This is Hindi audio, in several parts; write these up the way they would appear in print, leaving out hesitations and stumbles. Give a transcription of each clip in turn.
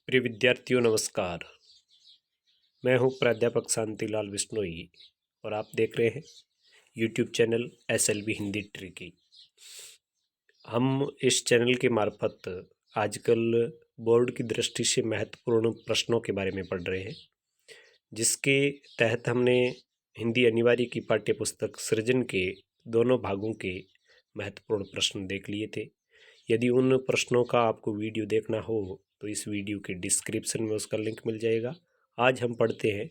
प्रिय विद्यार्थियों नमस्कार। मैं हूं प्राध्यापक शांतिलाल बिश्नोई और आप देख रहे हैं YouTube channel SLV Hindi tricky. हम इस चैनल के मार्फत आजकल बोर्ड की दृष्टि से महत्वपूर्ण प्रश्नों के बारे में पढ़ रहे हैं, जिसके तहत हमने हिंदी अनिवार्य की पाठ्य पुस्तक सृजन के दोनों भागों के महत्वपूर्ण प्रश्न देख लिए थे। यदि उन प्रश्नों का आपको वीडियो देखना हो तो इस वीडियो के डिस्क्रिप्शन में उसका लिंक मिल जाएगा। आज हम पढ़ते हैं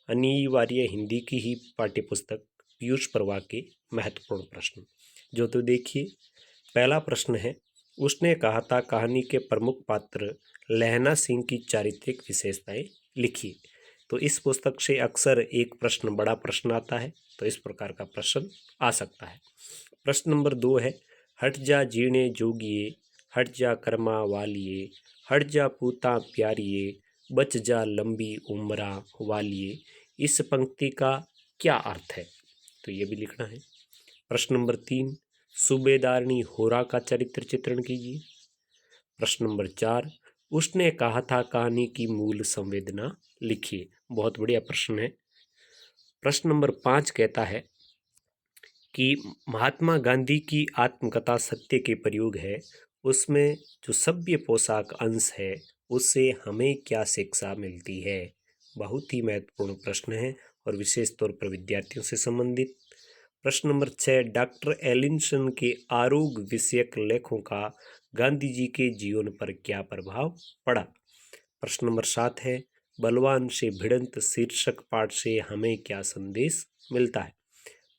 अनिवार्य हिंदी की ही पाठ्य पुस्तक पीयूष परवा के महत्वपूर्ण प्रश्न। जो तो देखिए, पहला प्रश्न है, उसने कहा था कहानी के प्रमुख पात्र लहना सिंह की चारित्रिक विशेषताएं लिखिए। तो इस पुस्तक से अक्सर एक प्रश्न बड़ा प्रश्न आता है, तो इस प्रकार का प्रश्न आ सकता है। प्रश्न नंबर 2 है, हट जा जीणे जोगिए, हट जा कर्मा वालिए, हट जा पूता प्यारिए, बच जा लंबी उम्रा वालिए। इस पंक्ति का क्या अर्थ है? तो ये भी लिखना है। प्रश्न नंबर 3, सूबेदारनी होरा का चरित्र चित्रण कीजिए। प्रश्न नंबर 4, उसने कहा था कहानी की मूल संवेदना लिखिए। बहुत बढ़िया प्रश्न है। प्रश्न नंबर 5 कहता है कि महात्मा गांधी की आत्मकथा सत्य के प्रयोग है, उसमें जो सभ्य पोशाक अंश है उससे हमें क्या शिक्षा मिलती है। बहुत ही महत्वपूर्ण प्रश्न है और विशेष तौर पर विद्यार्थियों से संबंधित। प्रश्न नंबर 6, डॉक्टर एलिंसन के आरोग्य विषयक लेखों का गांधी जी के जीवन पर क्या प्रभाव पड़ा। प्रश्न नंबर 7 है, बलवान से भिड़ंत शीर्षक पाठ से हमें क्या संदेश मिलता है।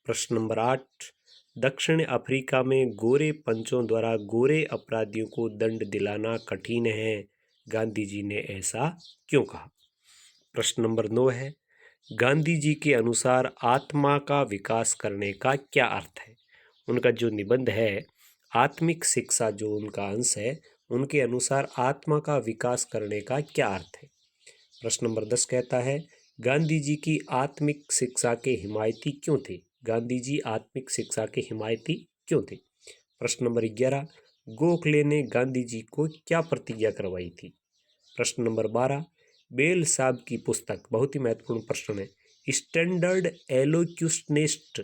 प्रश्न नंबर 8, दक्षिण अफ्रीका में गोरे पंचों द्वारा गोरे अपराधियों को दंड दिलाना कठिन है, गांधी जी ने ऐसा क्यों कहा। प्रश्न नंबर 9 है, गांधी जी के अनुसार आत्मा का विकास करने का क्या अर्थ है। उनका जो निबंध है आत्मिक शिक्षा, जो उनका अंश है, उनके अनुसार आत्मा का विकास करने का क्या अर्थ है। प्रश्न नंबर 10 कहता है, गांधी जी की आत्मिक शिक्षा के हिमायती क्यों थे। गांधी जी आत्मिक शिक्षा के हिमायती क्यों थे। प्रश्न नंबर 11, गोखले ने गांधी जी को क्या प्रतिज्ञा करवाई थी। प्रश्न नंबर 12, बेल साहब की पुस्तक, बहुत ही महत्वपूर्ण प्रश्न है, स्टैंडर्ड एलोक्यूशनिस्ट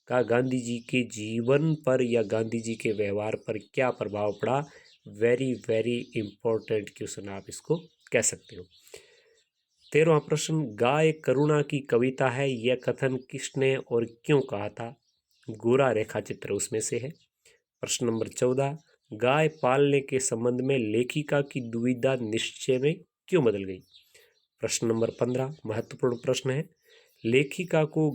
का गांधी जी के जीवन पर या गांधी जी के व्यवहार पर क्या प्रभाव पड़ा। वेरी वेरी इंपॉर्टेंट क्वेश्चन आप इसको कह सकते हो। 13वां प्रश्न, गाय करुणा की कविता है, यह कथन किसने और क्यों कहा था। गोरा रेखा चित्र उसमें से है। प्रश्न नंबर 14, गाय पालने के संबंध में लेखिका की दुविधा निश्चय में क्यों बदल गई। प्रश्न नंबर 15 महत्वपूर्ण प्रश्न है, लेखिका को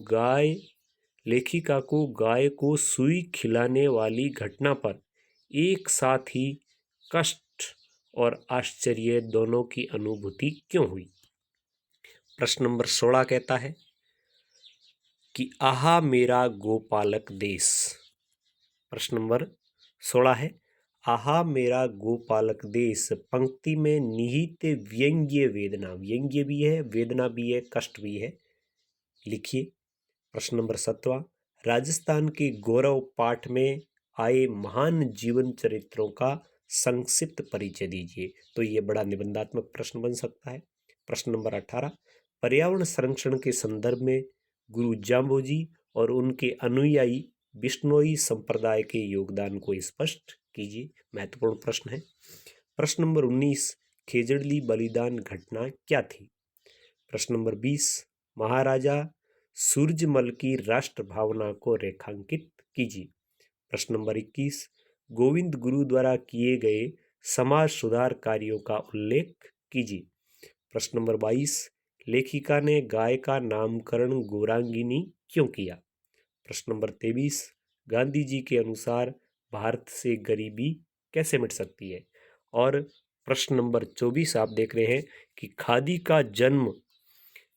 गाय को सुई खिलाने वाली घटना पर एक साथ ही कष्ट और आश्चर्य दोनों की अनुभूति क्यों हुई। प्रश्न नंबर 16 कहता है कि आहा मेरा गोपालक देश। प्रश्न नंबर 16 है, आहा मेरा गोपालक देश पंक्ति में निहित व्यंग्य वेदना, व्यंग्य भी है, वेदना भी है, कष्ट भी है, लिखिए। प्रश्न नंबर 17, राजस्थान के गौरव पाठ में आए महान जीवन चरित्रों का संक्षिप्त परिचय दीजिए। तो ये बड़ा निबंधात्मक प्रश्न बन सकता है। प्रश्न नंबर 18, पर्यावरण संरक्षण के संदर्भ में गुरु जाम्बोजी और उनके अनुयायी बिश्नोई संप्रदाय के योगदान को स्पष्ट कीजिए। महत्वपूर्ण प्रश्न है। प्रश्न नंबर 19, खेजड़ली बलिदान घटना क्या थी। प्रश्न नंबर 20, महाराजा सूरजमल की राष्ट्र भावना को रेखांकित कीजिए। प्रश्न नंबर 21, गोविंद गुरु द्वारा किए गए समाज सुधार कार्यों का उल्लेख कीजिए। प्रश्न नंबर 22, लेखिका ने गाय का नामकरण गौरांगिनी क्यों किया। प्रश्न नंबर 23, गांधी जी के अनुसार भारत से गरीबी कैसे मिट सकती है। और प्रश्न नंबर 24 आप देख रहे हैं कि खादी का जन्म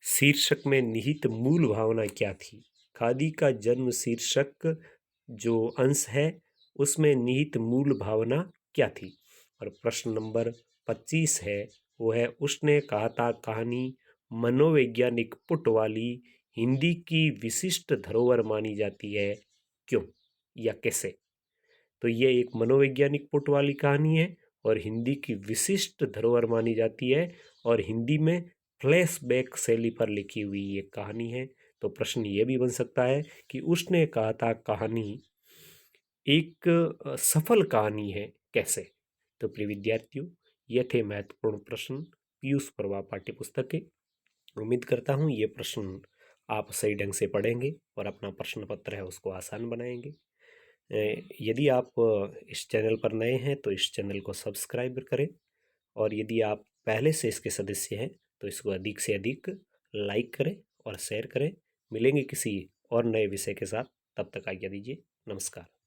शीर्षक में निहित मूल भावना क्या थी। खादी का जन्म शीर्षक जो अंश है उसमें निहित मूल भावना क्या थी। और प्रश्न नंबर 25 है, वो है, उसने कहा था कहानी मनोवैज्ञानिक पुट वाली हिंदी की विशिष्ट धरोहर मानी जाती है, क्यों या कैसे। तो ये एक मनोवैज्ञानिक पुट वाली कहानी है और हिंदी की विशिष्ट धरोहर मानी जाती है और हिंदी में फ्लैशबैक शैली पर लिखी हुई ये कहानी है। तो प्रश्न ये भी बन सकता है कि उसने कहा था कहानी एक सफल कहानी है कैसे। तो प्रिय विद्यार्थियों, ये थे महत्वपूर्ण प्रश्न पीयूष प्रभा पाठ्य पुस्तक के। उम्मीद करता हूँ ये प्रश्न आप सही ढंग से पढ़ेंगे और अपना प्रश्न पत्र है उसको आसान बनाएंगे। यदि आप इस चैनल पर नए हैं तो इस चैनल को सब्सक्राइब करें, और यदि आप पहले से इसके सदस्य हैं तो इसको अधिक से अधिक लाइक करें और शेयर करें। मिलेंगे किसी और नए विषय के साथ, तब तक आज्ञा दीजिए। नमस्कार।